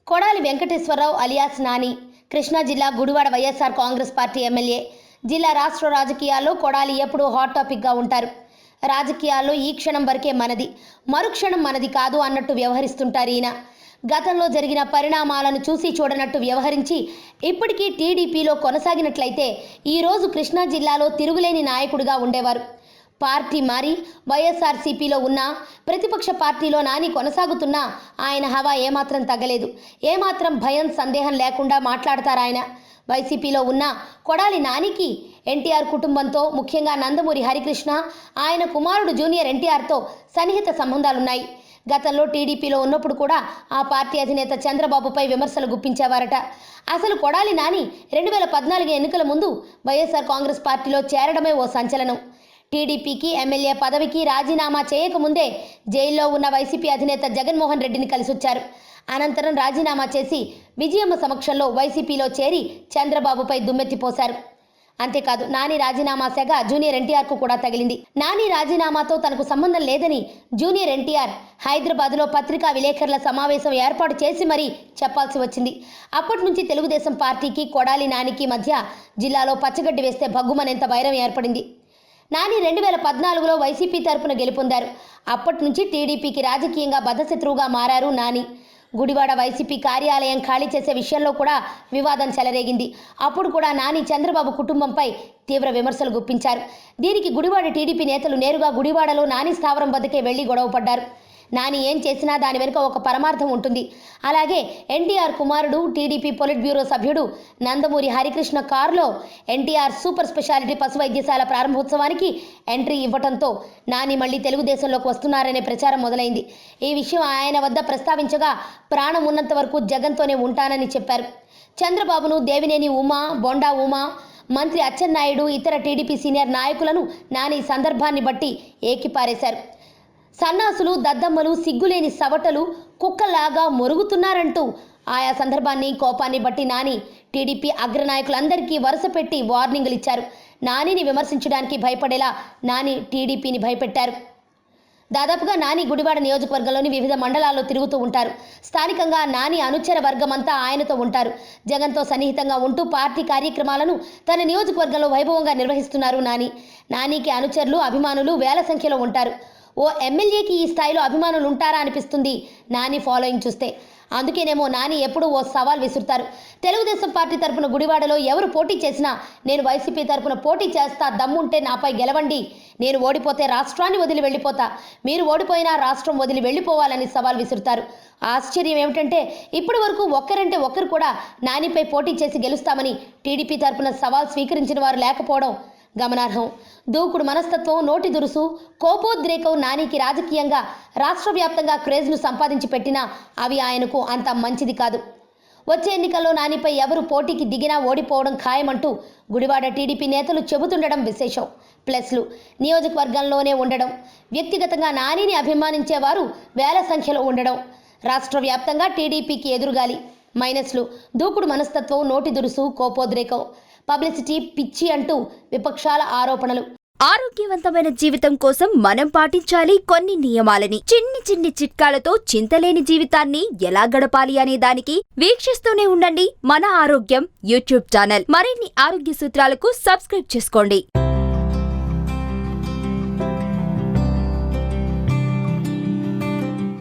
Kodali Venkateswararao alias Nani Krishna జిల్లా Gudivada YSR Congress party MLA. జిల్లా రాష్ట్ర రాజకీయాల్లో కొడాలి ఎప్పుడూ హాట్ టాపిక్గా ఉంటారు. రాజకీయాల్లో ఈ క్షణం వరకే మనది, మరుక్షణం మనది కాదు అన్నట్టు వ్యవహరిస్తుంటారు ఈయన. గతంలో జరిగిన పరిణామాలను చూసి చూడనట్టు వ్యవహరించి ఇప్పటికీ టీడీపీలో కొనసాగినట్లయితే ఈరోజు కృష్ణా జిల్లాలో తిరుగులేని నాయకుడిగా ఉండేవారు. పార్టీ మారి వైఎస్ఆర్సీపీలో ఉన్నా, ప్రతిపక్ష పార్టీలో నాని కొనసాగుతున్నా ఆయన హవా ఏమాత్రం తగ్గలేదు. ఏమాత్రం భయం సందేహం లేకుండా మాట్లాడతారాయన. వైసీపీలో ఉన్న కొడాలి నానికి ఎన్టీఆర్ కుటుంబంతో, ముఖ్యంగా నందమూరి హరికృష్ణ, ఆయన కుమారుడు జూనియర్ ఎన్టీఆర్తో సన్నిహిత సంబంధాలున్నాయి. గతంలో టీడీపీలో ఉన్నప్పుడు కూడా ఆ పార్టీ అధినేత చంద్రబాబుపై విమర్శలు గుప్పించేవారట. అసలు కొడాలి నాని 2014 ఎన్నికల ముందు వైఎస్ఆర్ కాంగ్రెస్ పార్టీలో చేరడమే ఓ సంచలనం. టీడీపీకి ఎమ్మెల్యే పదవికి రాజీనామా చేయకముందే జైల్లో ఉన్న వైసీపీ అధినేత జగన్మోహన్ రెడ్డిని కలిసొచ్చారు. అనంతరం రాజీనామా చేసి విజయమ్మ సమక్షంలో వైసీపీలో చేరి చంద్రబాబుపై దుమ్మెత్తిపోశారు. అంతేకాదు, నాని రాజీనామా సెగ జూనియర్ ఎన్టీఆర్కు కూడా తగిలింది. నాని రాజీనామాతో తనకు సంబంధం లేదని జూనియర్ ఎన్టీఆర్ హైదరాబాద్లో పత్రికా విలేకరుల సమావేశం ఏర్పాటు చేసి మరీ చెప్పాల్సి వచ్చింది. అప్పటి నుంచి తెలుగుదేశం పార్టీకి కొడాలి నానికి మధ్య జిల్లాలో పచ్చగడ్డి వేస్తే భగ్గుమనేంత వైరం ఏర్పడింది. నాని 2014లో వైసీపీ తరపున గెలుపొందారు. అప్పటి నుంచి టీడీపీకి రాజకీయంగా బద్ధశత్రువుగా మారారు నాని. గుడివాడ వైసీపీ కార్యాలయం ఖాళీ చేసే విషయంలో కూడా వివాదం చెలరేగింది. అప్పుడు కూడా నాని చంద్రబాబు కుటుంబంపై తీవ్ర విమర్శలు గుప్పించారు. దీనికి గుడివాడ టీడీపీ నేతలు నేరుగా గుడివాడలో నాని స్థావరం వద్దకే వెళ్లి గొడవపడ్డారు. నాని ఏం చేసినా దాని వెనుక ఒక పరమార్థం ఉంటుంది. అలాగే ఎన్టీఆర్ కుమారుడు, టీడీపీ పొలిట్ బ్యూరో సభ్యుడు నందమూరి హరికృష్ణ కారులో ఎన్టీఆర్ సూపర్ స్పెషాలిటీ పశు వైద్యశాల ప్రారంభోత్సవానికి ఎంట్రీ ఇవ్వడంతో నాని మళ్లీ తెలుగుదేశంలోకి వస్తున్నారనే ప్రచారం మొదలైంది. ఈ విషయం ఆయన వద్ద ప్రస్తావించగా ప్రాణం ఉన్నంత వరకు జగన్తోనే ఉంటానని చెప్పారు. చంద్రబాబును, దేవినేని ఉమా, బొండా ఉమా, మంత్రి అచ్చెన్నాయుడు, ఇతర టీడీపీ సీనియర్ నాయకులను నాని సందర్భాన్ని బట్టి ఏకిపారేశారు. సన్నాసులు, దద్దమ్మలు, సిగ్గులేని సవటలు కుక్కలాగా మొరుగుతున్నారంటూ ఆయా సందర్భాన్ని, కోపాన్ని బట్టి నాని టీడీపీ అగ్రనాయకులందరికీ వరుస పెట్టి వార్నింగులు ఇచ్చారు. నానిని విమర్శించడానికి భయపడేలా నాని టీడీపీని భయపెట్టారు. దాదాపుగా నాని గుడివాడ నియోజకవర్గంలోని వివిధ మండలాల్లో తిరుగుతూ ఉంటారు. స్థానికంగా నాని అనుచర వర్గమంతా ఆయనతో ఉంటారు. జగన్తో సన్నిహితంగా ఉంటూ పార్టీ కార్యక్రమాలను తన నియోజకవర్గంలో వైభవంగా నిర్వహిస్తున్నారు నాని. నానికి అనుచరులు, అభిమానులు వేల సంఖ్యలో ఉంటారు. ఓ ఎమ్మెల్యేకి ఈ స్థాయిలో అభిమానులు ఉంటారా అనిపిస్తుంది నాని ఫాలోయింగ్ చూస్తే. అందుకేనేమో నాని ఎప్పుడూ ఓ సవాల్ విసురుతారు. తెలుగుదేశం పార్టీ తరపున గుడివాడలో ఎవరు పోటీ చేసినా నేను వైసీపీ తరపున పోటీ చేస్తా, దమ్ముంటే నాపై గెలవండి, నేను ఓడిపోతే రాష్ట్రాన్ని వదిలి వెళ్ళిపోతా, మీరు ఓడిపోయినా రాష్ట్రం వదిలి వెళ్ళిపోవాలని సవాల్ విసురుతారు. ఆశ్చర్యం ఏమిటంటే ఇప్పటి వరకు ఒక్కరంటే ఒక్కరు కూడా నానిపై పోటీ చేసి గెలుస్తామని టీడీపీ తరపున సవాల్ స్వీకరించిన వారు లేకపోవడం గమనార్హం. దూకుడు మనస్తత్వం, నోటి దురుసు, కోపోద్రేకం నానికి రాజకీయంగా రాష్ట్ర వ్యాప్తంగా క్రేజ్ను సంపాదించి పెట్టినా అవి ఆయనకు అంత మంచిది కాదు. వచ్చే ఎన్నికల్లో నానిపై ఎవరు పోటీకి దిగినా ఓడిపోవడం ఖాయమంటూ గుడివాడ టీడీపీ నేతలు చెబుతుండడం విశేషం. ప్లస్లు నియోజకవర్గంలోనే ఉండడం, వ్యక్తిగతంగా నానిని అభిమానించేవారు వేల సంఖ్యలో ఉండడం, రాష్ట్ర వ్యాప్తంగా టీడీపీకి ఎదురుగాలి. మైనస్లు దూకుడు మనస్తత్వం, నోటి దురుసు, కోపోద్రేకం, పబ్లిసిటీ పిచ్చి అంటూ విపక్షాల ఆరోపణలు. ఆరోగ్యవంతమైన జీవితం కోసం మనం పాటించాలి కొన్ని నియమాలని. చిన్ని చిన్ని చిట్కాలతో చింతలేని జీవితాన్ని ఎలా గడపాలి అనే దానికి వీక్షిస్తూనే ఉండండి మన ఆరోగ్యం యూట్యూబ్ ఛానల్. మరిన్ని ఆరోగ్య సూత్రాలకు సబ్స్క్రైబ్ చేసుకోండి.